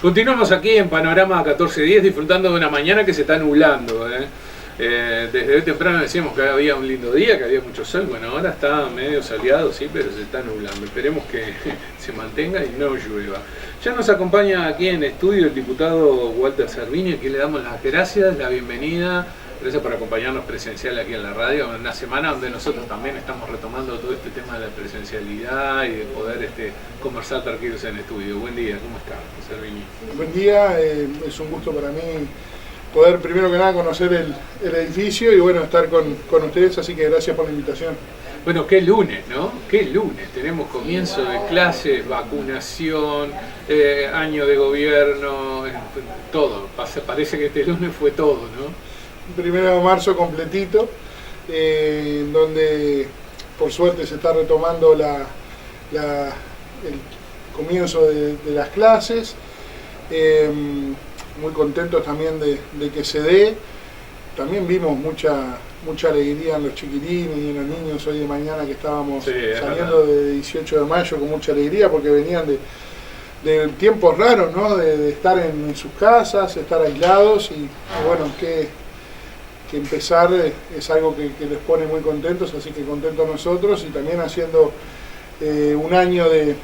Continuamos aquí en Panorama 1410 disfrutando de una mañana que se está nublando. Desde hoy temprano decíamos que había un lindo día, que había mucho sol. Bueno, ahora está medio soleado, sí, pero se está nublando. Esperemos que se mantenga y no llueva. Ya nos acompaña aquí en estudio el diputado Walter Servini, a quien le damos las gracias, la bienvenida. Gracias por acompañarnos presencial aquí en la radio, en una semana donde nosotros también estamos retomando todo este tema de la presencialidad y de poder conversar tranquilos en estudio. Buen día, ¿cómo está, Servini? Buen día, es un gusto para mí poder primero que nada conocer el edificio y bueno, estar con ustedes, así que gracias por la invitación. Bueno, qué lunes, ¿no? Qué lunes. Tenemos comienzo de clases, vacunación, año de gobierno, todo. Parece que este lunes fue todo, ¿no? 1 de marzo completito, donde por suerte se está retomando el comienzo de las clases. Muy contentos también de que se dé. También vimos mucha alegría en los chiquilines y en los niños hoy de mañana que estábamos saliendo de 18 de mayo con mucha alegría porque venían de tiempos raros, ¿no? De estar en sus casas, estar aislados y bueno, que empezar es algo que les pone muy contentos, así que contentos nosotros y también haciendo un año de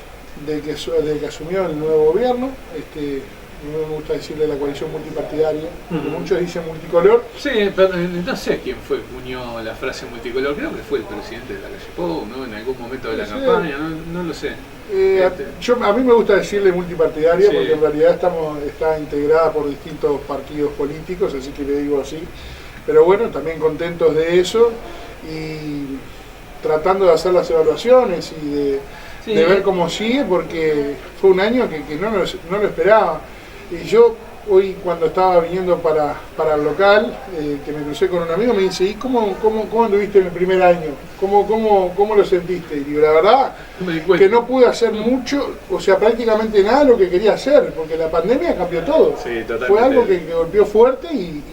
que asumió el nuevo gobierno. Me gusta decirle la coalición multipartidaria, porque muchos dicen multicolor. Sí, pero no sé quién fue unió la frase multicolor, creo que fue el presidente de la calle Pou, ¿no? En algún momento de la campaña, no lo sé. A mí me gusta decirle multipartidaria, sí, porque en realidad está integrada por distintos partidos políticos, así que le digo así. Pero bueno, también contentos de eso y tratando de hacer las evaluaciones y de ver cómo sigue, porque fue un año que no lo esperaba. Y yo hoy cuando estaba viniendo para el local, que me crucé con un amigo, me dice, ¿y cómo anduviste en el primer año? ¿Cómo lo sentiste? Y digo, la verdad, que no pude hacer mucho, o sea, prácticamente nada de lo que quería hacer, porque la pandemia cambió todo. Sí, totalmente. Fue algo que golpeó fuerte y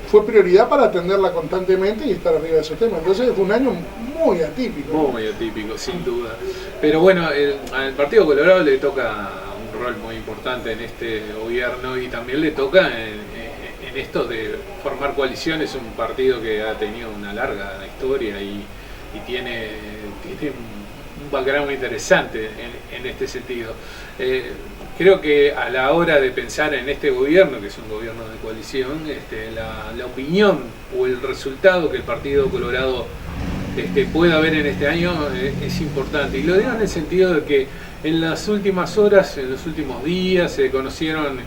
fue prioridad para atenderla constantemente y estar arriba de esos temas. Entonces fue un año muy atípico. Muy atípico, sin duda. Pero bueno, al Partido Colorado le toca un rol muy importante en este gobierno y también le toca en esto de formar coaliciones, un partido que ha tenido una larga historia y tiene un background interesante en este sentido. Creo que a la hora de pensar en este gobierno, que es un gobierno de coalición, la opinión o el resultado que el Partido Colorado pueda haber en este año es importante. Y lo digo en el sentido de que en las últimas horas, en los últimos días, se conocieron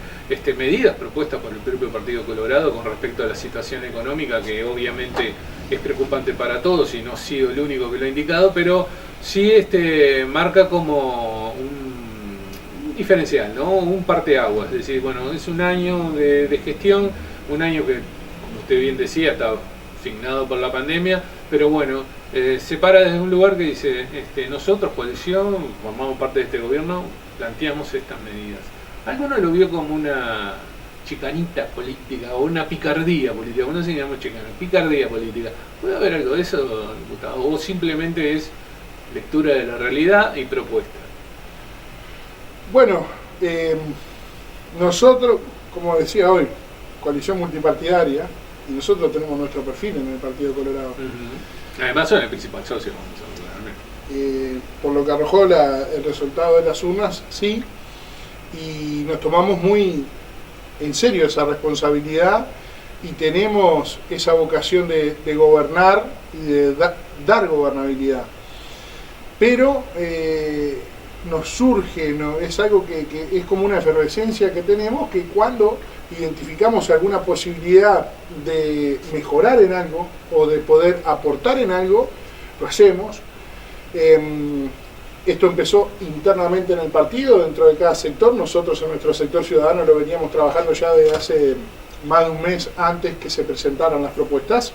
medidas propuestas por el propio Partido Colorado con respecto a la situación económica, que obviamente es preocupante para todos y no ha sido el único que lo ha indicado, pero sí marca como un diferencial, ¿no? Un parteaguas, es decir, bueno, es un año de gestión, un año que, como usted bien decía, está signado por la pandemia, pero bueno, se para desde un lugar que dice, nosotros, coalición, formamos parte de este gobierno, planteamos estas medidas. Algunos lo vio como una chicanita política o una picardía política, no se llama chicana, picardía política. ¿Puede haber algo de eso, diputado? ¿O simplemente es lectura de la realidad y propuesta? Bueno, nosotros, como decía hoy, coalición multipartidaria, y nosotros tenemos nuestro perfil en el Partido Colorado. Además son el principal socio, por lo que arrojó el resultado de las urnas, sí, y nos tomamos muy en serio esa responsabilidad y tenemos esa vocación de gobernar y de dar gobernabilidad. Pero nos surge, es algo que es como una efervescencia que tenemos, que cuando identificamos alguna posibilidad de mejorar en algo o de poder aportar en algo, lo hacemos. Esto empezó internamente en el partido, dentro de cada sector. Nosotros en nuestro sector ciudadano lo veníamos trabajando ya desde hace más de un mes antes que se presentaran las propuestas.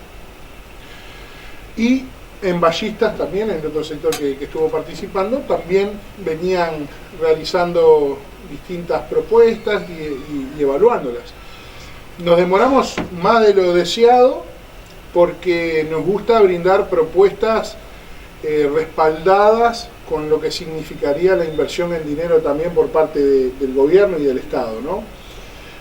Y en Ballistas también, en otro sector que estuvo participando, también venían realizando distintas propuestas y evaluándolas. Nos demoramos más de lo deseado porque nos gusta brindar propuestas respaldadas con lo que significaría la inversión en dinero también por parte del gobierno y del Estado, ¿no?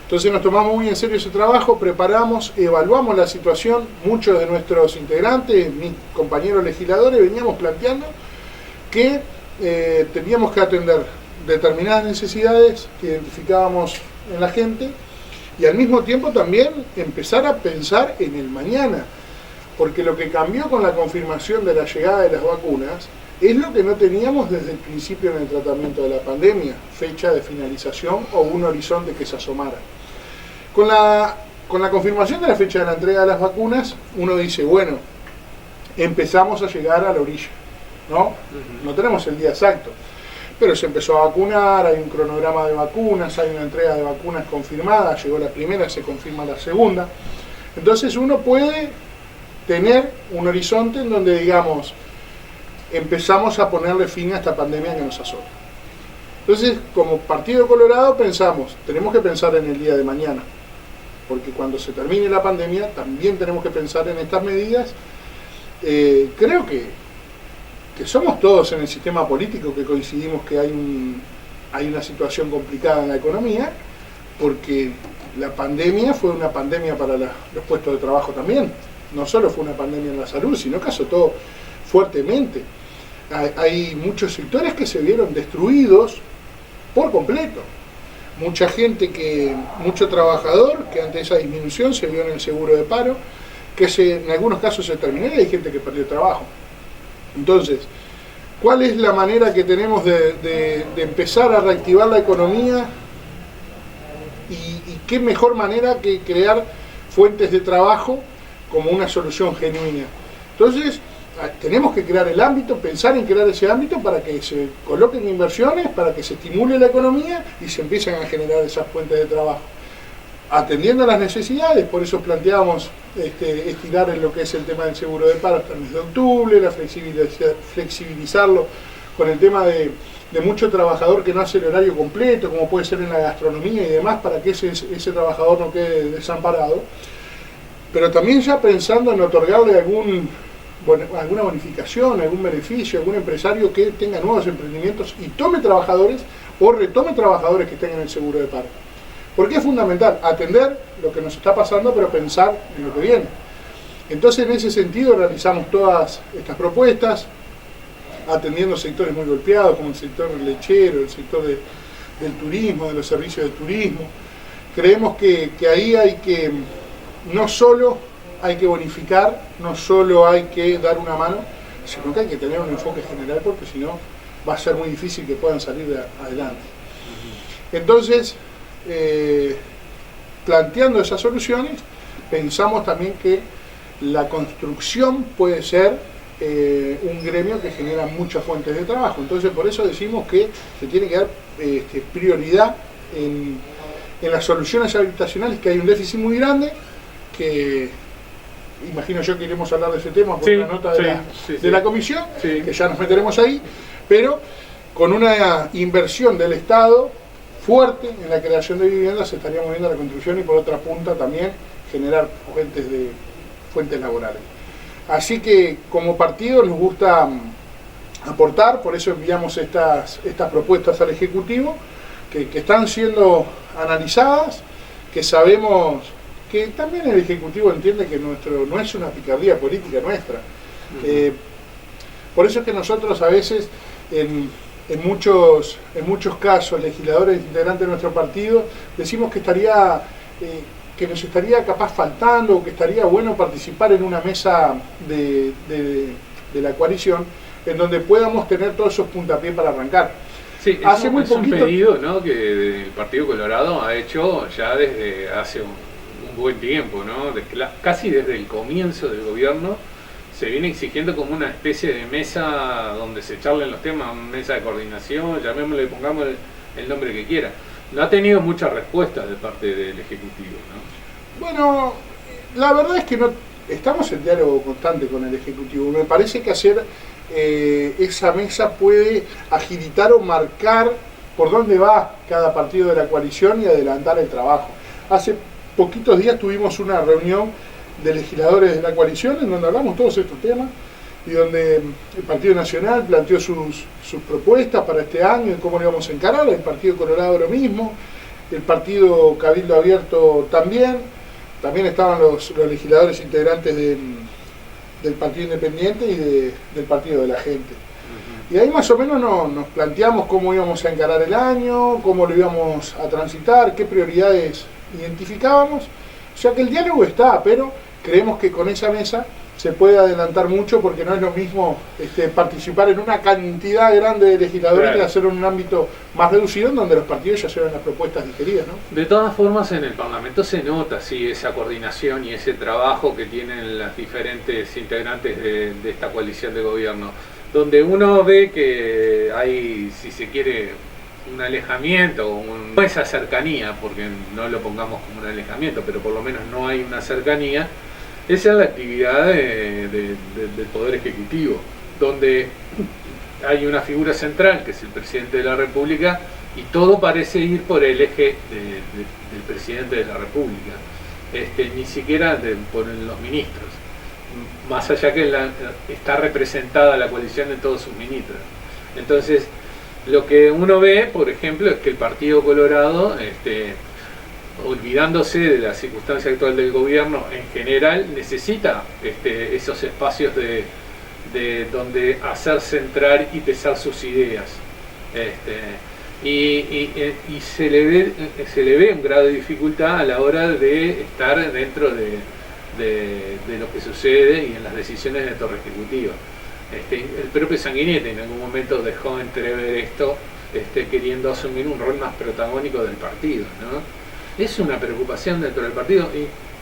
Entonces nos tomamos muy en serio ese trabajo, preparamos, evaluamos la situación, muchos de nuestros integrantes, mis compañeros legisladores, veníamos planteando que teníamos que atender determinadas necesidades que identificábamos en la gente y al mismo tiempo también empezar a pensar en el mañana, porque lo que cambió con la confirmación de la llegada de las vacunas es lo que no teníamos desde el principio en el tratamiento de la pandemia, fecha de finalización o un horizonte que se asomara. Con la confirmación de la fecha de la entrega de las vacunas, uno dice, bueno, empezamos a llegar a la orilla, ¿no? No tenemos el día exacto, pero se empezó a vacunar, hay un cronograma de vacunas, hay una entrega de vacunas confirmada, llegó la primera, se confirma la segunda. Entonces uno puede tener un horizonte en donde, digamos, empezamos a ponerle fin a esta pandemia que nos azota. Entonces, como Partido Colorado pensamos, tenemos que pensar en el día de mañana, porque cuando se termine la pandemia también tenemos que pensar en estas medidas. Creo que somos todos en el sistema político que coincidimos que hay una situación complicada en la economía, porque la pandemia fue una pandemia para los puestos de trabajo también. No solo fue una pandemia en la salud, sino que azotó fuertemente. Hay muchos sectores que se vieron destruidos por completo. Mucha gente, mucho trabajador que ante esa disminución se vio en el seguro de paro, que en algunos casos se terminó y hay gente que perdió trabajo. Entonces, ¿cuál es la manera que tenemos de empezar a reactivar la economía? Y qué mejor manera que crear fuentes de trabajo como una solución genuina. Entonces, tenemos que crear el ámbito, pensar en crear ese ámbito para que se coloquen inversiones, para que se estimule la economía y se empiecen a generar esas fuentes de trabajo. Atendiendo a las necesidades, por eso planteamos estirar en lo que es el tema del seguro de paro hasta el mes de octubre, flexibilizarlo con el tema de mucho trabajador que no hace el horario completo, como puede ser en la gastronomía y demás, para que ese trabajador no quede desamparado. Pero también ya pensando en otorgarle alguna bonificación, algún beneficio, algún empresario que tenga nuevos emprendimientos y tome trabajadores o retome trabajadores que tengan el seguro de paro. Porque es fundamental atender lo que nos está pasando, pero pensar en lo que viene. Entonces, en ese sentido, realizamos todas estas propuestas, atendiendo sectores muy golpeados, como el sector lechero, el sector del turismo, de los servicios de turismo. Creemos que ahí no solo hay que bonificar, no solo hay que dar una mano, sino que hay que tener un enfoque general, porque si no va a ser muy difícil que puedan salir adelante. Entonces, planteando esas soluciones, pensamos también que la construcción puede ser un gremio que genera muchas fuentes de trabajo. Entonces, por eso decimos que se tiene que dar prioridad en las soluciones habitacionales, que hay un déficit muy grande, que imagino yo que iremos a hablar de ese tema por una nota de la comisión, que ya nos meteremos ahí, pero con una inversión del Estado fuerte en la creación de viviendas se estaría moviendo la construcción y por otra punta también generar fuentes laborales. Así que como partido nos gusta aportar, por eso enviamos estas propuestas al Ejecutivo, que están siendo analizadas, que sabemos que también el Ejecutivo entiende que no es una picardía política nuestra. Por eso es que nosotros a veces, en muchos casos, legisladores integrantes de nuestro partido, decimos que nos estaría capaz faltando, o que estaría bueno participar en una mesa de la coalición, en donde podamos tener todos esos puntapiés para arrancar. Sí, es un pedido, ¿no?, que el Partido Colorado ha hecho ya desde hace un buen tiempo, ¿no? Casi desde el comienzo del gobierno se viene exigiendo como una especie de mesa donde se charlen los temas, mesa de coordinación, llamémosle, pongamos el nombre que quiera. No ha tenido muchas respuestas de parte del Ejecutivo, ¿no? Bueno, la verdad es que no estamos en diálogo constante con el Ejecutivo. Me parece que hacer esa mesa puede agilitar o marcar por dónde va cada partido de la coalición y adelantar el trabajo. Hace poquitos días tuvimos una reunión de legisladores de la coalición en donde hablamos todos estos temas y donde el Partido Nacional planteó sus propuestas para este año y cómo lo íbamos a encarar, el Partido Colorado lo mismo, el Partido Cabildo Abierto también estaban los legisladores integrantes del Partido Independiente y del Partido de la Gente. Y ahí más o menos nos planteamos cómo íbamos a encarar el año, cómo lo íbamos a transitar, qué prioridades identificábamos. O sea que el diálogo está, pero creemos que con esa mesa se puede adelantar mucho, porque no es lo mismo participar en una cantidad grande de legisladores, claro, que hacerlo en un ámbito más reducido, en donde los partidos ya llevan las propuestas digeridas, ¿no? De todas formas, en el Parlamento se nota esa coordinación y ese trabajo que tienen las diferentes integrantes de esta coalición de gobierno, donde uno ve que hay, si se quiere, un alejamiento, no esa cercanía, porque no lo pongamos como un alejamiento, pero por lo menos no hay una cercanía. Esa es la actividad del Poder Ejecutivo, donde hay una figura central, que es el Presidente de la República, y todo parece ir por el eje del Presidente de la República, ni siquiera por los ministros, más allá que está representada la coalición en todos sus ministros. Entonces, lo que uno ve, por ejemplo, es que el Partido Colorado, olvidándose de la circunstancia actual del gobierno en general, necesita esos espacios de donde hacer centrar y pesar sus ideas, y se le ve un grado de dificultad a la hora de estar dentro de lo que sucede y en las decisiones de torre ejecutiva. El propio Sanguinetti en algún momento dejó entrever esto, queriendo asumir un rol más protagónico del partido, ¿no? Es una preocupación dentro del partido,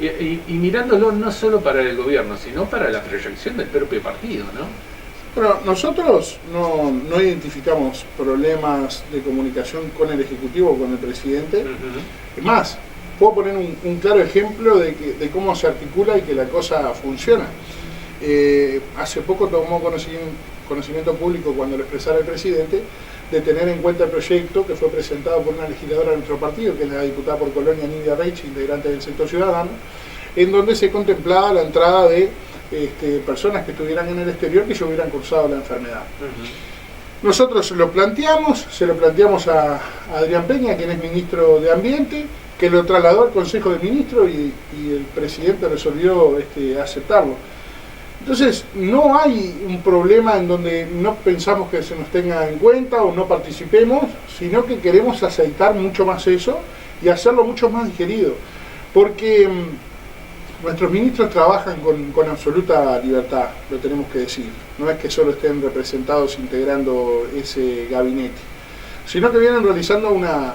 y mirándolo no solo para el gobierno, sino para la proyección del propio partido, ¿no? Bueno, nosotros no identificamos problemas de comunicación con el Ejecutivo o con el Presidente. Es más, puedo poner un claro ejemplo de cómo se articula y que la cosa funciona. Hace poco tomó conocimiento público, cuando lo expresara el Presidente, de tener en cuenta el proyecto que fue presentado por una legisladora de nuestro partido, que es la diputada por Colonia Nidia Reich, integrante del Sector Ciudadano, en donde se contemplaba la entrada de personas que estuvieran en el exterior que ya hubieran cursado la enfermedad. Nosotros lo planteamos, se lo planteamos a Adrián Peña, quien es ministro de Ambiente, que lo trasladó al Consejo de Ministros y el Presidente resolvió aceptarlo. Entonces, no hay un problema en donde no pensamos que se nos tenga en cuenta o no participemos, sino que queremos aceitar mucho más eso y hacerlo mucho más digerido. Porque nuestros ministros trabajan con absoluta libertad, lo tenemos que decir. No es que solo estén representados integrando ese gabinete, sino que vienen realizando una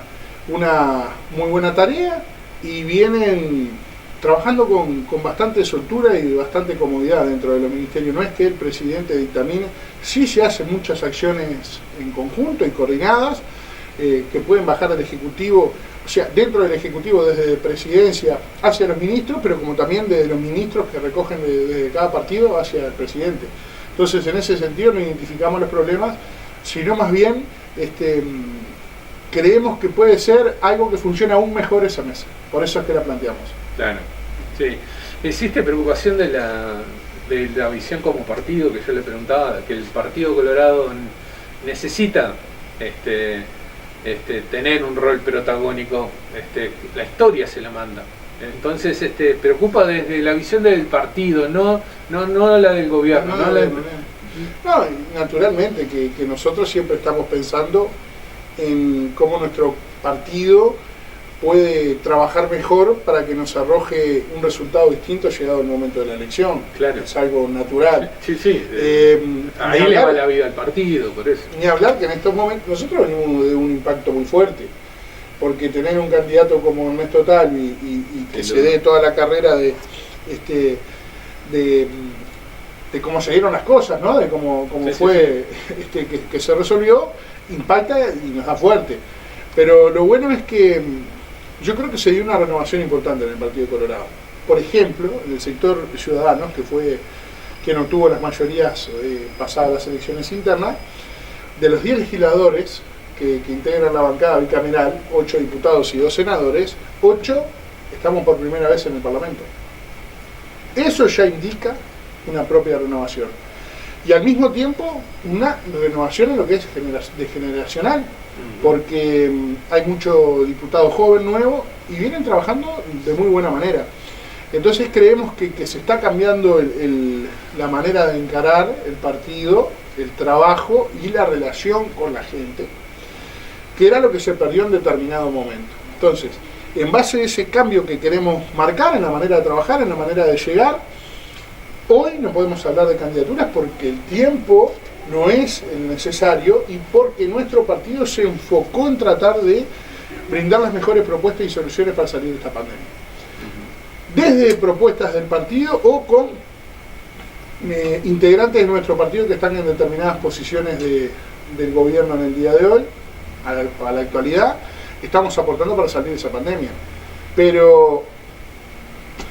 muy buena tarea y vienen trabajando con bastante soltura y bastante comodidad dentro de los ministerios. No es que el Presidente dictamine, sí se hacen muchas acciones en conjunto y coordinadas, que pueden bajar al Ejecutivo, o sea, dentro del Ejecutivo desde Presidencia hacia los ministros, pero como también desde los ministros que recogen desde cada partido hacia el Presidente. Entonces, en ese sentido no identificamos los problemas, sino más bien creemos que puede ser algo que funcione aún mejor esa mesa. Por eso es que la planteamos. Claro, sí. ¿Existe preocupación de la visión como partido, que yo le preguntaba, que el Partido Colorado necesita tener un rol protagónico? La historia se la manda. Entonces, preocupa desde la visión del partido, no la del gobierno. No, naturalmente que nosotros siempre estamos pensando en cómo nuestro partido puede trabajar mejor para que nos arroje un resultado distinto llegado el momento de la elección. Claro. Es algo natural. Sí. Ahí le va la vida al partido, por eso. Ni hablar que en estos momentos nosotros venimos de un impacto muy fuerte, porque tener un candidato como Ernesto Talvi y que se dé toda la carrera de cómo se dieron las cosas, ¿no? De cómo fue que se resolvió, impacta y nos da fuerte. Pero lo bueno es que yo creo que se dio una renovación importante en el Partido Colorado. Por ejemplo, en el sector Ciudadanos, que fue quien obtuvo las mayorías pasadas las elecciones internas, de los 10 legisladores que integran la bancada bicameral, 8 diputados y 2 senadores, 8 estamos por primera vez en el Parlamento. Eso ya indica una propia renovación. y al mismo tiempo una renovación en lo que es generacional, porque hay mucho diputado joven nuevo y vienen trabajando de muy buena manera. Entonces creemos que se está cambiando la manera de encarar el partido, el trabajo y la relación con la gente, que era lo que se perdió en determinado momento. Entonces, en base a ese cambio que queremos marcar en la manera de trabajar, en la manera de llegar, hoy no podemos hablar de candidaturas porque el tiempo no es el necesario y porque nuestro partido se enfocó en tratar de brindar las mejores propuestas y soluciones para salir de esta pandemia. Desde propuestas del partido o con integrantes de nuestro partido que están en determinadas posiciones del gobierno en el día de hoy, a la actualidad, estamos aportando para salir de esa pandemia. Pero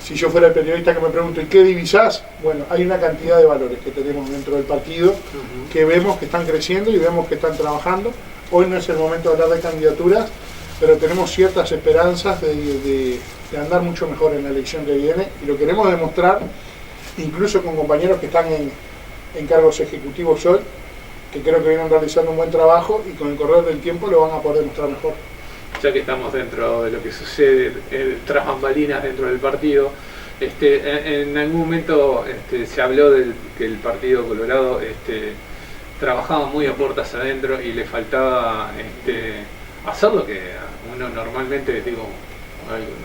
si yo fuera el periodista que me pregunto, ¿y qué divisás? Bueno, hay una cantidad de valores que tenemos dentro del partido que vemos que están creciendo y vemos que están trabajando. Hoy no es el momento de hablar de candidaturas, pero tenemos ciertas esperanzas de andar mucho mejor en la elección que viene y lo queremos demostrar incluso con compañeros que están en cargos ejecutivos hoy, que creo que vienen realizando un buen trabajo y con el correr del tiempo lo van a poder demostrar mejor. Ya que estamos dentro de lo que sucede tras bambalinas dentro del partido, en algún momento se habló de que el Partido Colorado trabajaba muy a puertas adentro y le faltaba hacer lo que uno normalmente, digo,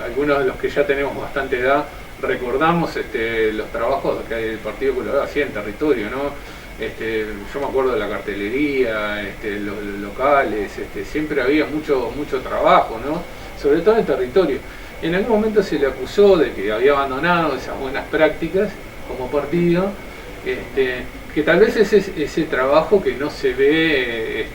algunos de los que ya tenemos bastante edad, recordamos los trabajos que el Partido Colorado hacía en territorio, ¿no? Yo me acuerdo de la cartelería, los locales, siempre había mucho trabajo, ¿no? Sobre todo en territorio. En algún momento se le acusó de que había abandonado esas buenas prácticas como partido, que tal vez es ese trabajo que no se ve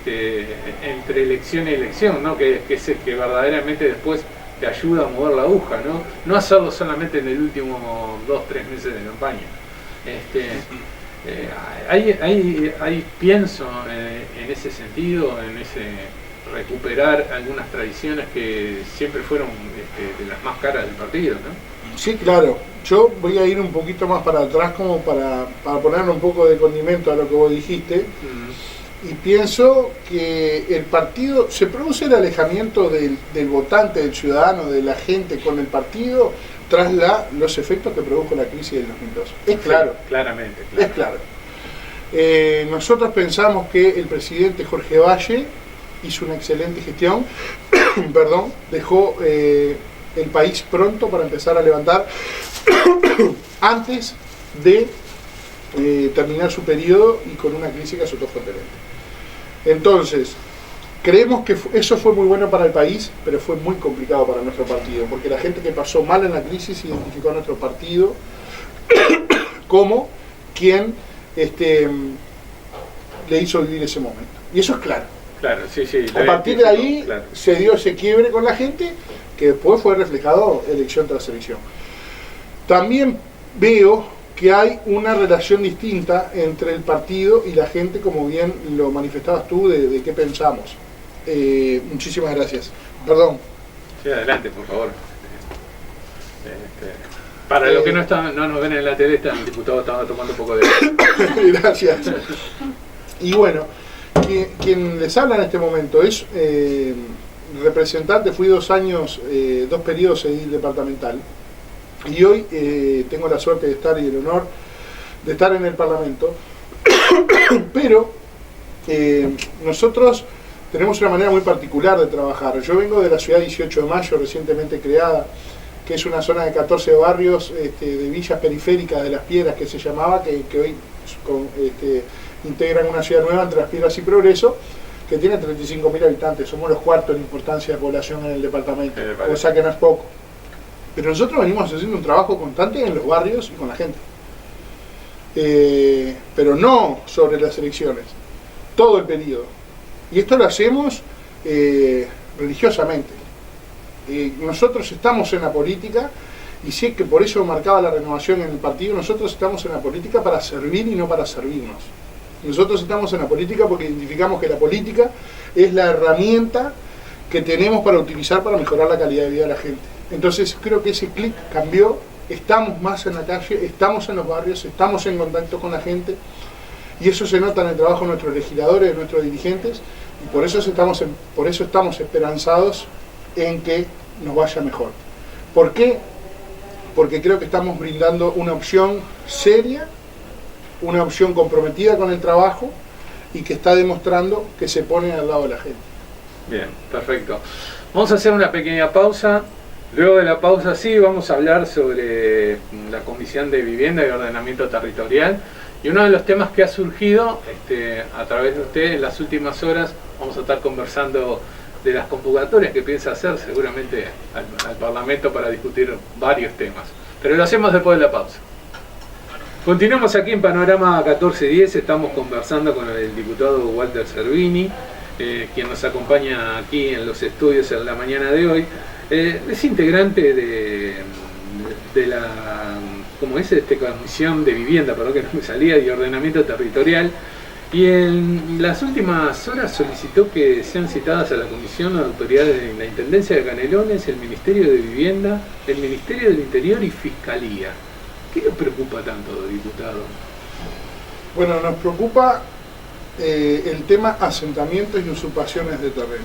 entre elección y elección, ¿no? Que es el que verdaderamente después te ayuda a mover la aguja, ¿no? No hacerlo solamente en el último 2-3 meses de campaña. Pienso en ese sentido, en ese recuperar algunas tradiciones que siempre fueron de las más caras del partido, ¿no? Sí, claro. Yo voy a ir un poquito más para atrás como para ponerle un poco de condimento a lo que vos dijiste. Y pienso que el partido, se produce el alejamiento del votante, del ciudadano, de la gente con el partido tras los efectos que produjo la crisis del 2002. Es claro. Sí, claramente. Es claro. Nosotros pensamos que el presidente Jorge Valle hizo una excelente gestión, dejó el país pronto para empezar a levantar antes de terminar su periodo y con una crisis que azotó fuertemente. Entonces, creemos que eso fue muy bueno para el país, pero fue muy complicado para nuestro partido, porque la gente que pasó mal en la crisis identificó a nuestro partido como quien le hizo vivir ese momento. Y eso es claro. Claro, sí. A partir de ahí se dio ese quiebre con la gente, que después fue reflejado elección tras elección. También veo que hay una relación distinta entre el partido y la gente, como bien lo manifestabas tú, de qué pensamos. Muchísimas gracias. Perdón. Sí, adelante, por favor. Para los que no nos ven en la tele, el diputado estaba tomando un poco de... Gracias. Y bueno, quien les habla en este momento es representante, fui 2 años, 2 periodos edil departamental. Y hoy tengo la suerte de estar y el honor de estar en el Parlamento, pero nosotros tenemos una manera muy particular de trabajar. Yo vengo de la ciudad 18 de Mayo, recientemente creada, que es una zona de 14 barrios de villas periféricas de Las Piedras, que se llamaba, que hoy integran una ciudad nueva entre Las Piedras y Progreso, que tiene 35.000 habitantes. Somos los cuartos en importancia de población en el departamento, cosa que no es poco. Pero nosotros venimos haciendo un trabajo constante en los barrios y con la gente. Pero no sobre las elecciones, todo el periodo. Y esto lo hacemos religiosamente. Nosotros estamos en la política, y sé que por eso marcaba la renovación en el partido. Nosotros estamos en la política para servir y no para servirnos. Nosotros estamos en la política porque identificamos que la política es la herramienta que tenemos para utilizar para mejorar la calidad de vida de la gente. Entonces creo que ese clic cambió, estamos más en la calle, estamos en los barrios, estamos en contacto con la gente Y eso se nota en el trabajo de nuestros legisladores, de nuestros dirigentes, y por eso estamos esperanzados en que nos vaya mejor. ¿Por qué? Porque creo que estamos brindando una opción seria, una opción comprometida con el trabajo y que está demostrando que se pone al lado de la gente. Bien, perfecto. Vamos a hacer una pequeña pausa. Luego de la pausa sí vamos a hablar sobre la Comisión de Vivienda y Ordenamiento Territorial. Y uno de los temas que ha surgido a través de usted en las últimas horas, vamos a estar conversando de las convocatorias que piensa hacer seguramente al Parlamento para discutir varios temas. Pero lo hacemos después de la pausa. Continuamos aquí en Panorama 1410, estamos conversando con el diputado Walter Cervini, quien nos acompaña aquí en los estudios en la mañana de hoy. Es integrante de la Comisión de Vivienda, perdón que no me salía, y Ordenamiento Territorial, y en las últimas horas solicitó que sean citadas a la comisión autoridades de la Intendencia de Canelones, el Ministerio de Vivienda, el Ministerio del Interior y Fiscalía. ¿Qué le preocupa tanto, diputado? Bueno, nos preocupa el tema asentamientos y usurpaciones de terreno.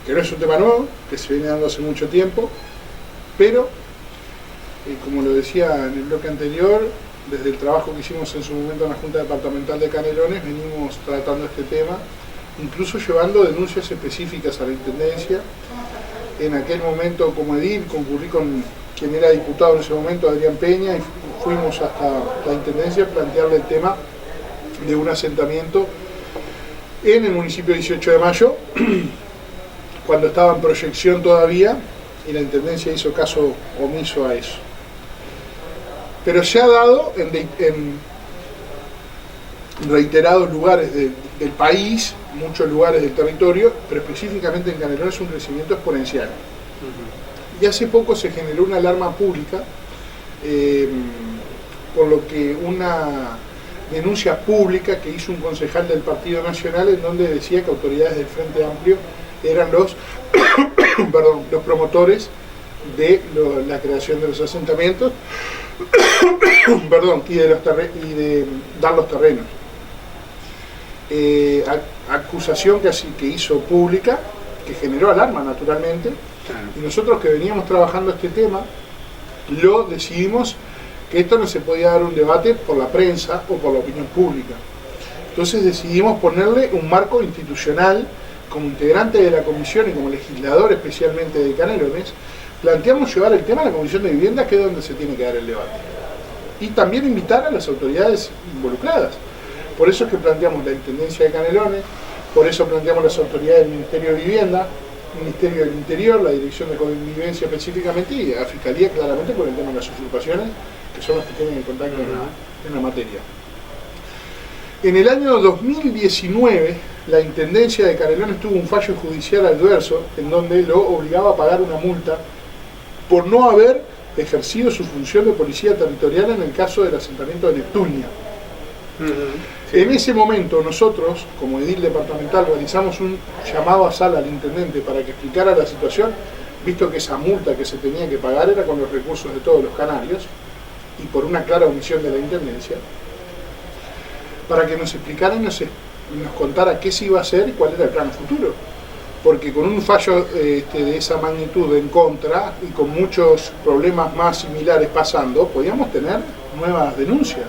Que no es un tema nuevo, que se viene dando hace mucho tiempo, pero, como lo decía en el bloque anterior, desde el trabajo que hicimos en su momento en la Junta Departamental de Canelones, venimos tratando este tema, incluso llevando denuncias específicas a la Intendencia. En aquel momento, como edil, concurrí con quien era diputado en ese momento, Adrián Peña, y fuimos hasta la Intendencia a plantearle el tema de un asentamiento en el municipio 18 de Mayo, cuando estaba en proyección todavía, y la Intendencia hizo caso omiso a eso. Pero se ha dado en reiterados lugares del país, muchos lugares del territorio, pero específicamente en Canelones un crecimiento exponencial. Y hace poco se generó una alarma pública, por lo que una denuncia pública que hizo un concejal del Partido Nacional, en donde decía que autoridades del Frente Amplio eran los promotores de la creación de los asentamientos y de dar los terrenos. Acusación que hizo pública, que generó alarma naturalmente, y nosotros que veníamos trabajando este tema, lo decidimos que esto no se podía dar un debate por la prensa o por la opinión pública. Entonces decidimos ponerle un marco institucional. Como integrante de la comisión y como legislador especialmente de Canelones, planteamos llevar el tema a la Comisión de Vivienda, que es donde se tiene que dar el debate. Y también invitar a las autoridades involucradas. Por eso es que planteamos la Intendencia de Canelones, por eso planteamos las autoridades del Ministerio de Vivienda, Ministerio del Interior, la Dirección de Convivencia específicamente, y la Fiscalía claramente por el tema de las usurpaciones, que son los que tienen el contacto en la materia. En el año 2019, la Intendencia de Canelones tuvo un fallo judicial adverso en donde lo obligaba a pagar una multa por no haber ejercido su función de policía territorial en el caso del asentamiento de Neptunia. En ese momento nosotros, como edil departamental, realizamos un llamado a sala al intendente para que explicara la situación, visto que esa multa que se tenía que pagar era con los recursos de todos los canarios y por una clara omisión de la Intendencia, para que nos explicara y nos contara qué se iba a hacer y cuál era el plan futuro. Porque con un fallo de esa magnitud en contra y con muchos problemas más similares pasando, podíamos tener nuevas denuncias.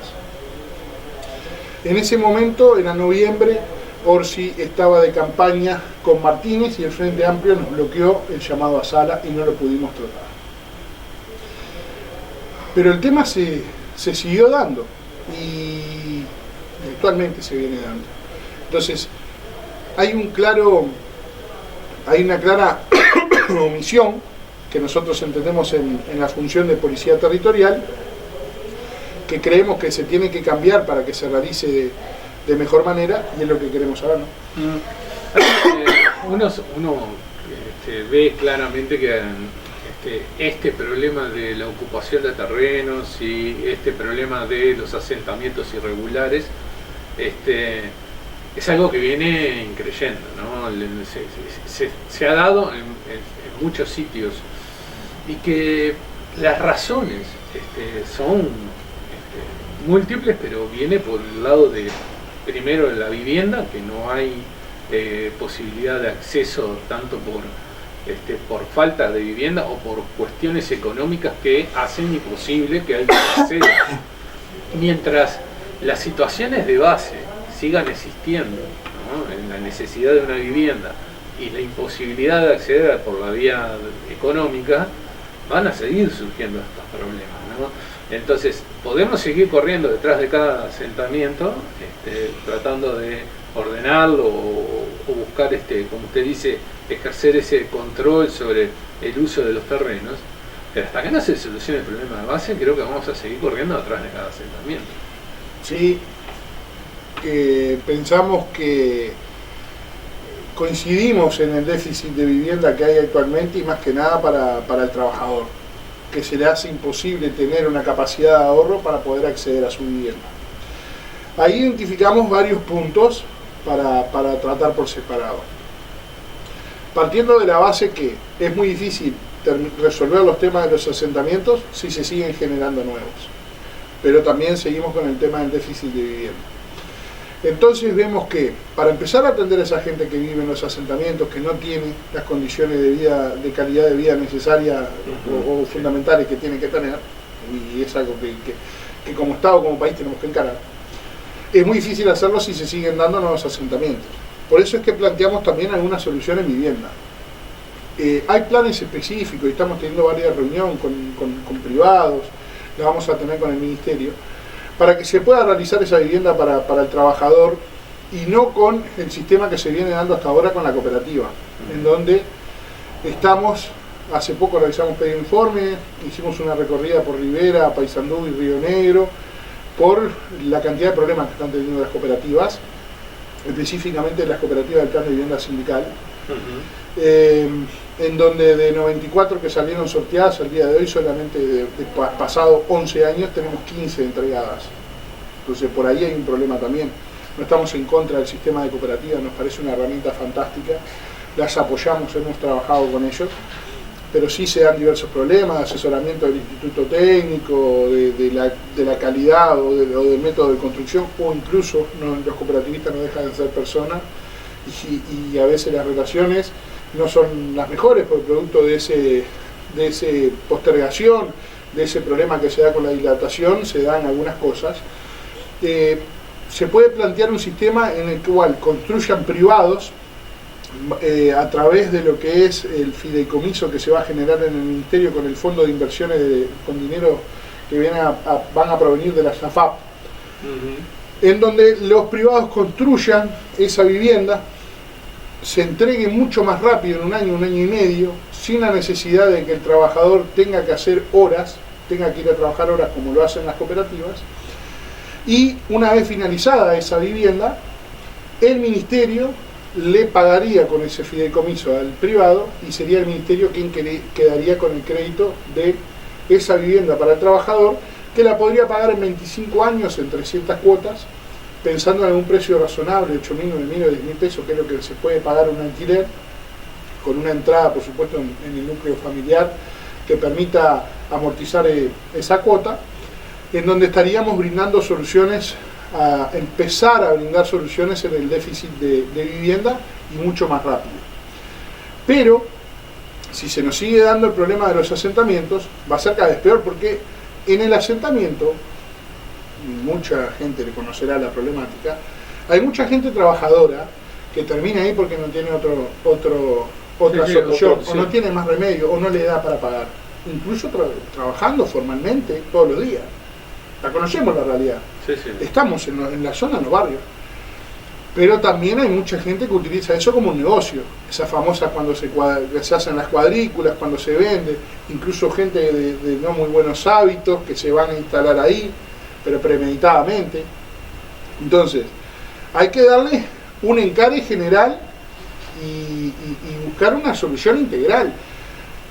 En ese momento, era noviembre, Orsi estaba de campaña con Martínez y el Frente Amplio nos bloqueó el llamado a sala y no lo pudimos tratar. Pero el tema se siguió dando y actualmente se viene dando. Entonces, hay una clara omisión que nosotros entendemos en la función de policía territorial, que creemos que se tiene que cambiar para que se realice de mejor manera, y es lo que queremos saber, ¿no? Uno ve claramente que este problema de la ocupación de terrenos y este problema de los asentamientos irregulares es algo que viene increyendo, ¿no? Se ha dado en muchos sitios, y que las razones son múltiples, pero viene por el lado de, primero, de la vivienda, que no hay posibilidad de acceso tanto por falta de vivienda o por cuestiones económicas que hacen imposible que alguien acceda. Mientras las situaciones de base sigan existiendo, ¿no?, en la necesidad de una vivienda y la imposibilidad de acceder por la vía económica, van a seguir surgiendo estos problemas, ¿no? Entonces, podemos seguir corriendo detrás de cada asentamiento, tratando de ordenarlo o buscar, como usted dice, ejercer ese control sobre el uso de los terrenos, pero hasta que no se solucione el problema de base, creo que vamos a seguir corriendo detrás de cada asentamiento. Sí, pensamos que coincidimos en el déficit de vivienda que hay actualmente, y más que nada para el trabajador, que se le hace imposible tener una capacidad de ahorro para poder acceder a su vivienda. Ahí identificamos varios puntos para tratar por separado. Partiendo de la base que es muy difícil resolver los temas de los asentamientos si se siguen generando nuevos, pero también seguimos con el tema del déficit de vivienda. Entonces vemos que para empezar a atender a esa gente que vive en los asentamientos, que no tiene las condiciones de vida, de calidad de vida necesarias o fundamentales que tiene que tener, y es algo que como Estado, como país tenemos que encarar, es muy difícil hacerlo si se siguen dando nuevos asentamientos. Por eso es que planteamos también alguna solución en vivienda. Hay planes específicos y estamos teniendo varias reuniones con privados, las vamos a tener con el Ministerio, para que se pueda realizar esa vivienda para el trabajador, y no con el sistema que se viene dando hasta ahora con la cooperativa, en donde estamos, hace poco realizamos pedido informe, hicimos una recorrida por Rivera, Paysandú y Río Negro, por la cantidad de problemas que están teniendo las cooperativas, específicamente las cooperativas del plan de vivienda sindical, en donde de 94 que salieron sorteadas al día de hoy, solamente de pasado 11 años tenemos 15 entregadas. Entonces por ahí hay un problema también. No estamos en contra del sistema de cooperativas, nos parece una herramienta fantástica, las apoyamos, hemos trabajado con ellos, pero sí se dan diversos problemas de asesoramiento del instituto técnico, de la calidad o del método de construcción, o incluso los cooperativistas no dejan de ser personas, y a veces las relaciones no son las mejores por el producto de ese postergación, de ese problema que se da con la dilatación, se dan algunas cosas. Se puede plantear un sistema en el cual construyan privados a través de lo que es el fideicomiso que se va a generar en el Ministerio con el fondo de inversiones con dinero que van a provenir de la SAFAP, en donde los privados construyan esa vivienda, se entregue mucho más rápido, en un año y medio, sin la necesidad de que el trabajador tenga que hacer horas, tenga que ir a trabajar horas como lo hacen las cooperativas, y una vez finalizada esa vivienda, el Ministerio le pagaría con ese fideicomiso al privado, y sería el Ministerio quien quedaría con el crédito de esa vivienda para el trabajador, que la podría pagar en 25 años en 300 cuotas, pensando en un precio razonable, 8.000, 9.000 o 10.000 pesos, que es lo que se puede pagar un alquiler, con una entrada, por supuesto, en el núcleo familiar, que permita amortizar esa cuota, en donde estaríamos brindando soluciones, a empezar a brindar soluciones en el déficit de vivienda, y mucho más rápido. Pero, si se nos sigue dando el problema de los asentamientos, va a ser cada vez peor, porque en el asentamiento, mucha gente le conocerá la problemática, hay mucha gente trabajadora que termina ahí porque no tiene otra solución, o no tiene más remedio, o no le da para pagar, incluso trabajando formalmente todos los días. La conocemos la realidad, estamos en la zona, en los barrios, pero también hay mucha gente que utiliza eso como un negocio, esas famosas cuando se hacen las cuadrículas, cuando se vende, incluso gente de no muy buenos hábitos que se van a instalar ahí, pero premeditadamente. Entonces, hay que darle un encare general y buscar una solución integral,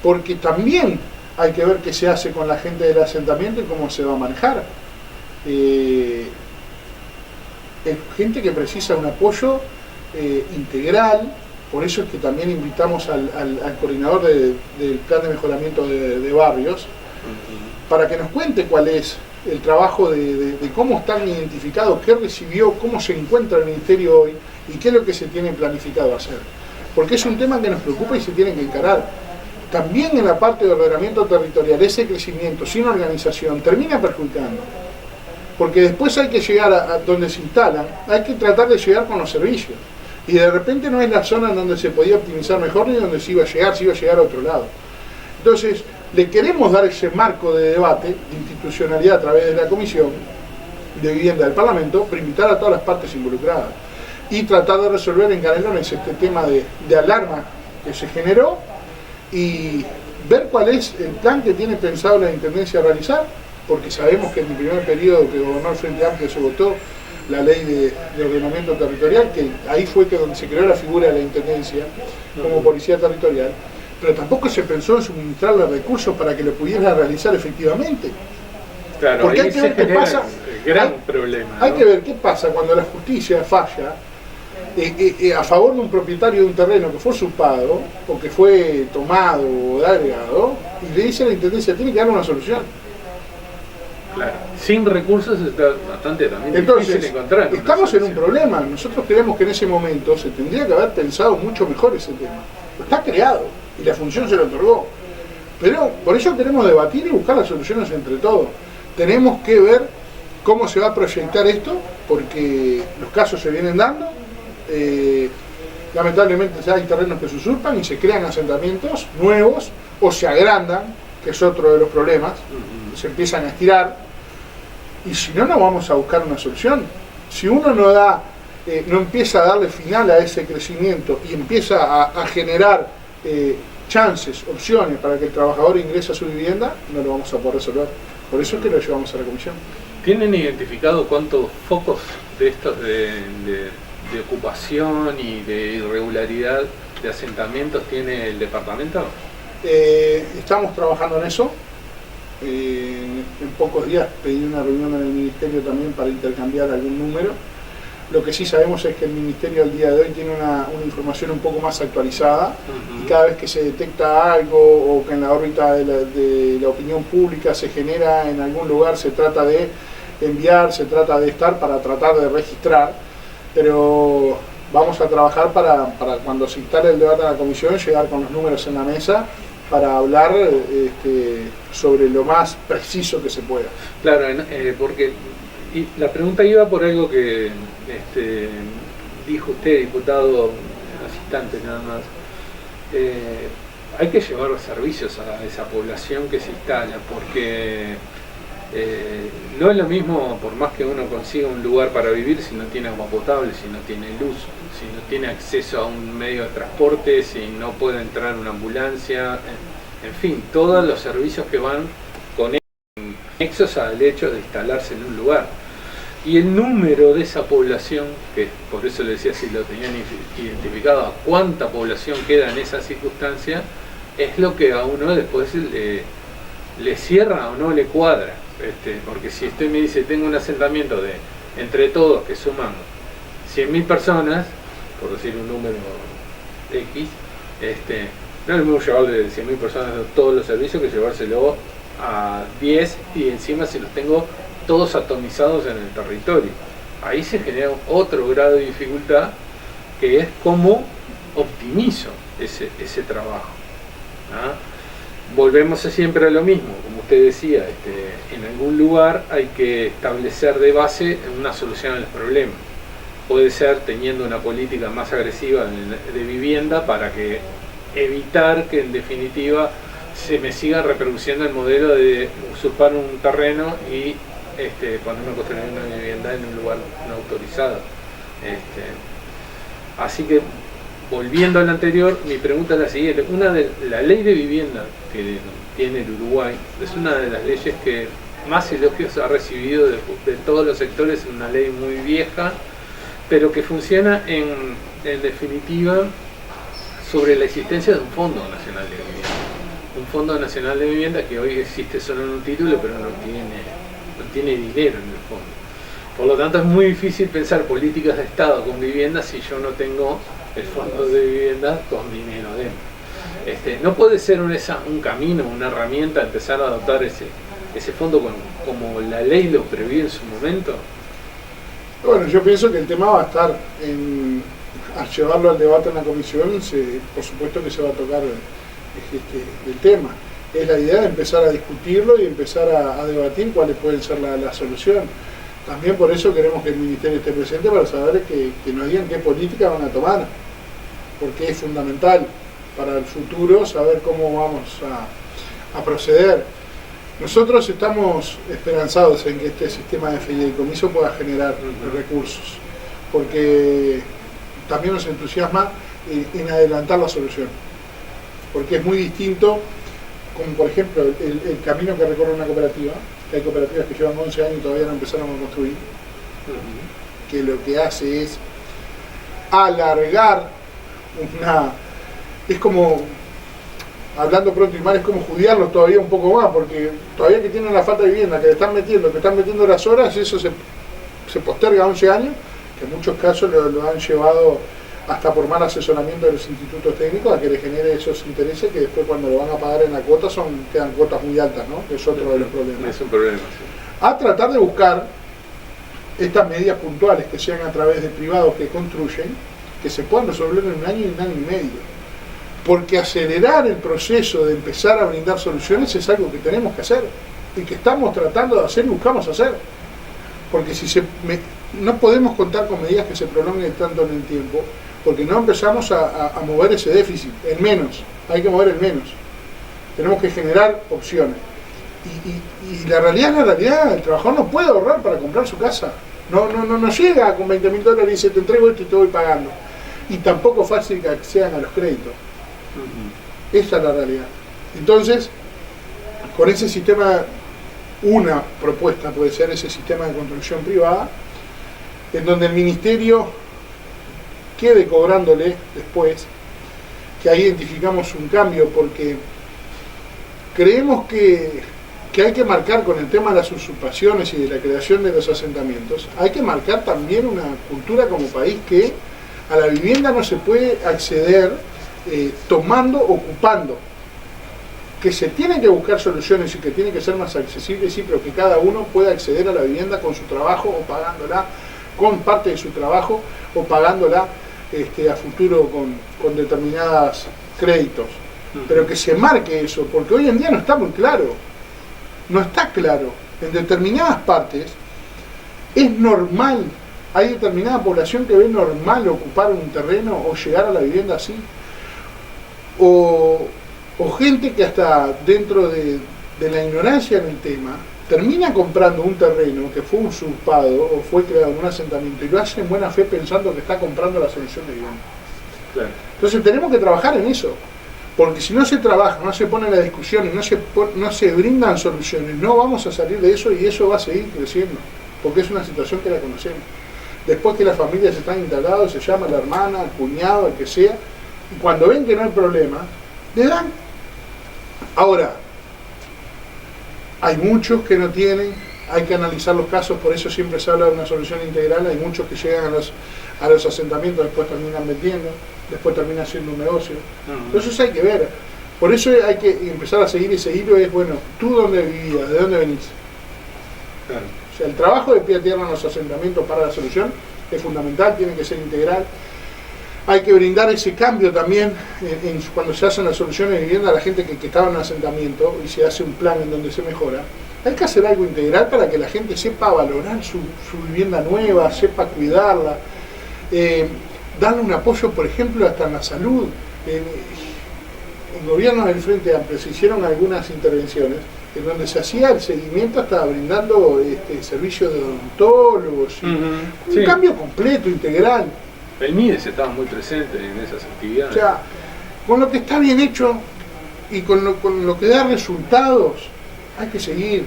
porque también hay que ver qué se hace con la gente del asentamiento y cómo se va a manejar. Es gente que precisa un apoyo integral, por eso es que también invitamos al coordinador del plan de mejoramiento de barrios, para que nos cuente cuál es el trabajo de cómo están identificados, qué recibió, cómo se encuentra el Ministerio hoy y qué es lo que se tiene planificado hacer. Porque es un tema que nos preocupa y se tiene que encarar. También en la parte de ordenamiento territorial, ese crecimiento sin organización termina perjudicando. Porque después hay que llegar a donde se instalan, hay que tratar de llegar con los servicios. Y de repente no es la zona en donde se podía optimizar mejor ni donde se iba a llegar a otro lado. Entonces, le queremos dar ese marco de debate, de institucionalidad a través de la Comisión de Vivienda del Parlamento, para invitar a todas las partes involucradas y tratar de resolver en Canelones este tema de alarma que se generó y ver cuál es el plan que tiene pensado la Intendencia realizar, porque sabemos que en el primer periodo que gobernó el Frente Amplio se votó la ley de ordenamiento territorial, que ahí fue donde se creó la figura de la Intendencia como policía territorial, pero tampoco se pensó en suministrarle recursos para que lo pudiera realizar efectivamente. Claro, porque hay que ver qué pasa. El gran problema, ¿no? Hay que ver qué pasa cuando la justicia falla a favor de un propietario de un terreno que fue usurpado o que fue tomado o agregado y le dice a la Intendencia tiene que dar una solución. Claro, sin recursos está bastante también difícil encontrar. Estamos en un problema. Nosotros creemos que en ese momento se tendría que haber pensado mucho mejor ese tema. Está creado y la función se lo otorgó. Pero por eso queremos debatir y buscar las soluciones entre todos. Tenemos que ver cómo se va a proyectar esto, porque los casos se vienen dando. Lamentablemente ya hay terrenos que se usurpan y se crean asentamientos nuevos o se agrandan, que es otro de los problemas. Se empiezan a estirar y si no, no vamos a buscar una solución. Si uno no empieza a darle final a ese crecimiento y empieza a generar chances, opciones para que el trabajador ingrese a su vivienda, no lo vamos a poder resolver. Por eso es que lo llevamos a la comisión. ¿Tienen identificado cuántos focos de estos de ocupación y de irregularidad de asentamientos tiene el departamento? Estamos trabajando en eso. En pocos días pedí una reunión en el Ministerio también para intercambiar algún número. Lo que sí sabemos es que el Ministerio al día de hoy tiene una información un poco más actualizada y cada vez que se detecta algo o que en la órbita de la opinión pública se genera en algún lugar, se trata de enviar, se trata de estar para tratar de registrar, pero vamos a trabajar para cuando se instale el debate en la comisión llegar con los números en la mesa para hablar sobre lo más preciso que se pueda. Claro, porque la pregunta iba por algo que dijo usted, diputado, hace instantes nada más. Hay que llevar los servicios a esa población que se instala, porque no es lo mismo, por más que uno consiga un lugar para vivir, si no tiene agua potable, si no tiene luz, si no tiene acceso a un medio de transporte, si no puede entrar una ambulancia, en fin, todos los servicios que van conexos al hecho de instalarse en un lugar. Y el número de esa población, que por eso le decía si lo tenían identificado, a cuánta población queda en esa circunstancia, es lo que a uno después le cierra o no le cuadra. Porque si usted me dice, tengo un asentamiento de, entre todos, que suman 100.000 personas, por decir un número X, no es lo mismo llevar de 100.000 personas todos los servicios que llevárselo a 10 y encima si los tengo todos atomizados en el territorio. Ahí se genera otro grado de dificultad, que es cómo optimizo ese trabajo. ¿Ah? Volvemos siempre a lo mismo, como usted decía, en algún lugar hay que establecer de base una solución a los problemas. Puede ser teniendo una política más agresiva de vivienda para que evitar que en definitiva se me siga reproduciendo el modelo de usurpar un terreno y ponerme a construir una vivienda en un lugar no autorizado. Así que, volviendo al anterior, mi pregunta es la siguiente. La ley de vivienda que tiene el Uruguay es una de las leyes que más elogios ha recibido de todos los sectores, una ley muy vieja, pero que funciona en definitiva sobre la existencia de un Fondo Nacional de Vivienda. Un Fondo Nacional de Vivienda que hoy existe solo en un título, pero no tiene dinero en el fondo. Por lo tanto, es muy difícil pensar políticas de Estado con vivienda si yo no tengo el fondo de vivienda con dinero dentro. No puede ser un camino, una herramienta empezar a adoptar ese fondo como la ley lo previó en su momento? Bueno, yo pienso que el tema va a estar al llevarlo al debate en la comisión, por supuesto que se va a tocar el tema. Es la idea de empezar a discutirlo y empezar a debatir cuáles pueden ser la solución. También por eso queremos que el Ministerio esté presente para saber que nos digan qué política van a tomar, porque es fundamental para el futuro saber cómo vamos a proceder. Nosotros estamos esperanzados en que este sistema de fideicomiso pueda generar recursos, porque también nos entusiasma en adelantar la solución, porque es muy distinto, como por ejemplo el camino que recorre una cooperativa, que hay cooperativas que llevan 11 años y todavía no empezaron a construir, que lo que hace es alargar es como, hablando pronto y mal, es como judiarlos todavía un poco más, porque todavía que tienen la falta de vivienda, que están metiendo las horas, eso se posterga 11 años, que en muchos casos lo han llevado hasta por mal asesoramiento de los institutos técnicos a que les genere esos intereses que después cuando lo van a pagar en la cuota quedan cuotas muy altas, ¿no? Que es otro de los problemas. Es un problema, sí. A tratar de buscar estas medidas puntuales que sean a través de privados que construyen, que se puedan resolver en un año y medio. Porque acelerar el proceso de empezar a brindar soluciones es algo que tenemos que hacer y que estamos tratando de hacer y buscamos hacer. Porque no podemos contar con medidas que se prolonguen tanto en el tiempo, porque no empezamos a mover ese déficit, en menos, hay que mover en menos. Tenemos que generar opciones. Y la realidad, el trabajador no puede ahorrar para comprar su casa. No llega con $20.000 y dice te entrego esto y te voy pagando. Y tampoco es fácil que accedan a los créditos. Esa es la realidad. Entonces, con ese sistema, una propuesta puede ser ese sistema de construcción privada, en donde el ministerio quede cobrándole después, que ahí identificamos un cambio, porque creemos que hay que marcar con el tema de las usurpaciones y de la creación de los asentamientos, hay que marcar también una cultura como país que a la vivienda no se puede acceder ocupando, que se tienen que buscar soluciones y que tiene que ser más accesible, sí, pero que cada uno pueda acceder a la vivienda con su trabajo o pagándola con parte de su trabajo o pagándola a futuro con determinados créditos, pero que se marque eso, porque hoy en día no está muy claro, no está claro. En determinadas partes es normal, hay determinada población que ve normal ocupar un terreno o llegar a la vivienda así, o gente que hasta dentro de la ignorancia en el tema termina comprando un terreno que fue usurpado o fue creado en un asentamiento y lo hace en buena fe pensando que está comprando la solución de vivienda. Claro. Entonces tenemos que trabajar en eso, porque si no se trabaja, no se pone la discusión y no se brindan soluciones, no vamos a salir de eso y eso va a seguir creciendo, porque es una situación que la conocemos. Después que las familias están instaladas, se llama la hermana, el cuñado, el que sea, y cuando ven que no hay problema, le dan. Ahora, hay muchos que no tienen, hay que analizar los casos, por eso siempre se habla de una solución integral. Hay muchos que llegan a los asentamientos, después terminan vendiendo, después terminan haciendo un negocio. Entonces hay que ver, por eso hay que empezar a seguir ese hilo. Es bueno, ¿tú dónde vivías? ¿De dónde venís? Claro. O sea, el trabajo de pie a tierra en los asentamientos para la solución es fundamental, tiene que ser integral. Hay que brindar ese cambio también cuando se hacen las soluciones de vivienda a la gente que estaba en un asentamiento y se hace un plan en donde se mejora. Hay que hacer algo integral para que la gente sepa valorar su vivienda nueva, sepa cuidarla, darle un apoyo, por ejemplo, hasta en la salud. En gobiernos del Frente Amplio se hicieron algunas intervenciones en donde se hacía el seguimiento hasta brindando servicio de odontólogos, un cambio completo, integral. El MIDES estaba muy presente en esas actividades. O sea, con lo que está bien hecho y con lo que da resultados, hay que seguir.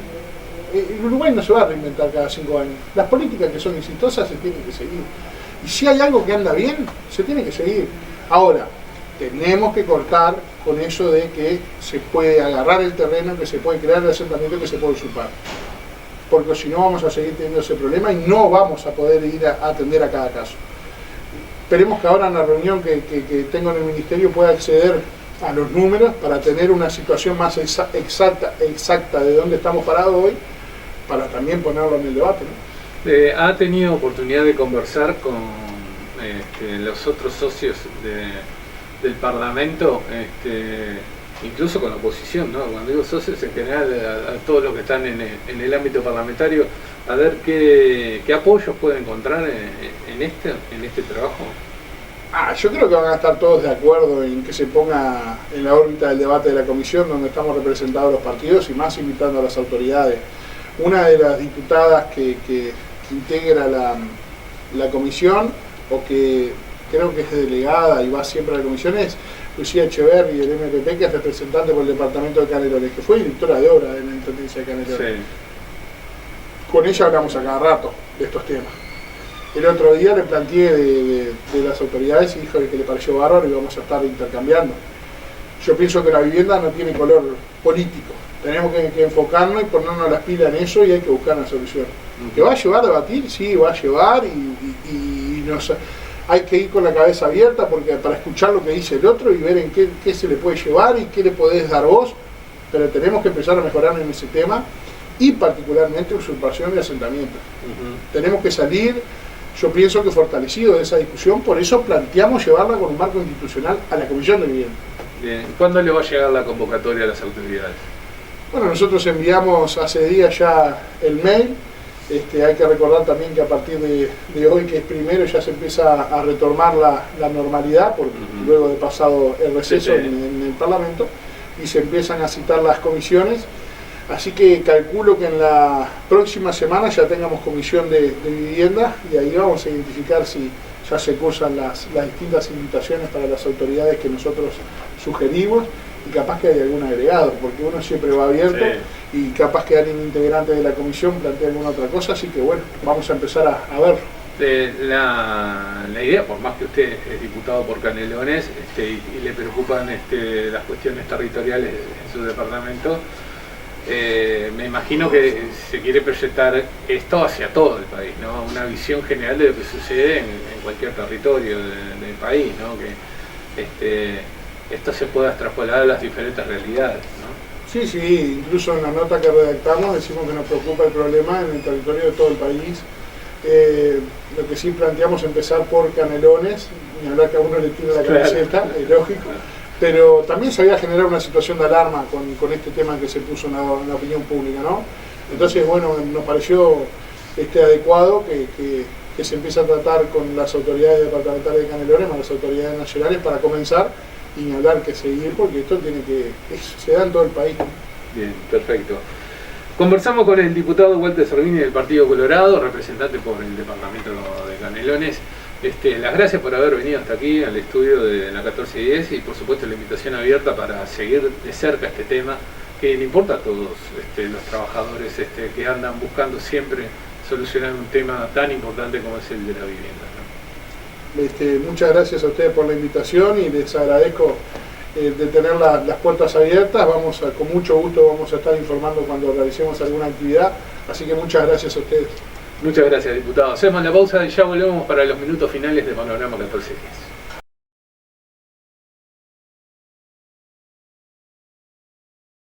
El Uruguay no se va a reinventar cada 5 años. Las políticas que son exitosas se tienen que seguir. Y si hay algo que anda bien, se tiene que seguir. Ahora, tenemos que cortar con eso de que se puede agarrar el terreno, que se puede crear el asentamiento, que se puede usurpar. Porque si no vamos a seguir teniendo ese problema y no vamos a poder ir a atender a cada caso. Esperemos que ahora en la reunión que tengo en el Ministerio pueda acceder a los números para tener una situación más exacta de dónde estamos parados hoy, para también ponerlo en el debate, ¿no? ¿Ha tenido oportunidad de conversar con los otros socios del Parlamento, incluso con la oposición, ¿no? Cuando digo socios en general, a todos los que están en el ámbito parlamentario, a ver qué apoyos puede encontrar en este trabajo? Yo creo que van a estar todos de acuerdo en que se ponga en la órbita del debate de la comisión, donde estamos representados los partidos y más invitando a las autoridades. Una de las diputadas que integra la comisión, o que creo que es delegada y va siempre a la comisión, es Lucía Echeverri del MPP, que es representante por el departamento de Canelones, que fue directora de obra de la Intendencia de Canelones. Sí. Con ella hablamos a cada rato de estos temas. El otro día le planteé de las autoridades y dijo que le pareció bárbaro y vamos a estar intercambiando. Yo pienso que la vivienda no tiene color político. Tenemos que enfocarnos y ponernos las pilas en eso y hay que buscar una solución. ¿Que va a llevar a debatir? Sí, va a llevar y hay que ir con la cabeza abierta porque para escuchar lo que dice el otro y ver en qué se le puede llevar y qué le podés dar vos, pero tenemos que empezar a mejorar en ese tema y particularmente usurpación de asentamientos. Tenemos que salir, yo pienso que fortalecido de esa discusión, por eso planteamos llevarla con un marco institucional a la Comisión de Vivienda. Bien, ¿cuándo le va a llegar la convocatoria a las autoridades? Bueno, nosotros enviamos hace días ya el mail. Hay que recordar también que a partir de hoy, que es primero, ya se empieza a retomar la normalidad, porque luego de pasado el receso en el Parlamento, y se empiezan a citar las comisiones. Así que calculo que en la próxima semana ya tengamos comisión de vivienda y ahí vamos a identificar si ya se cursan las distintas invitaciones para las autoridades que nosotros sugerimos y capaz que hay algún agregado, porque uno siempre va abierto y capaz que alguien integrante de la comisión plantea alguna otra cosa, así que bueno, vamos a empezar a ver. La idea, por más que usted es diputado por Canelones y le preocupan las cuestiones territoriales en su departamento, me imagino que se quiere proyectar esto hacia todo el país, ¿no? Una visión general de lo que sucede en cualquier territorio del país, ¿no? Que esto se pueda extrapolar a las diferentes realidades, ¿no? Sí, incluso en la nota que redactamos decimos que nos preocupa el problema en el territorio de todo el país. Lo que sí planteamos es empezar por Canelones, ni hablar que a uno le tira la camiseta, es lógico. Pero también se había generado una situación de alarma con este tema que se puso en la opinión pública, ¿no? Entonces, bueno, nos pareció adecuado que se empiece a tratar con las autoridades departamentales de Canelones, con las autoridades nacionales, para comenzar y ni hablar que seguir, porque esto se da en todo el país. Bien, perfecto. Conversamos con el diputado Walter Servini del Partido Colorado, representante por el departamento de Canelones. Las gracias por haber venido hasta aquí al estudio de la 1410 y por supuesto la invitación abierta para seguir de cerca este tema que le importa a todos los trabajadores que andan buscando siempre solucionar un tema tan importante como es el de la vivienda, ¿no? Muchas gracias a ustedes por la invitación y les agradezco de tener las puertas abiertas. Con mucho gusto vamos a estar informando cuando realicemos alguna actividad, así que muchas gracias a ustedes. Muchas gracias, diputado. Hacemos la pausa y ya volvemos para los minutos finales de Panorama 1410.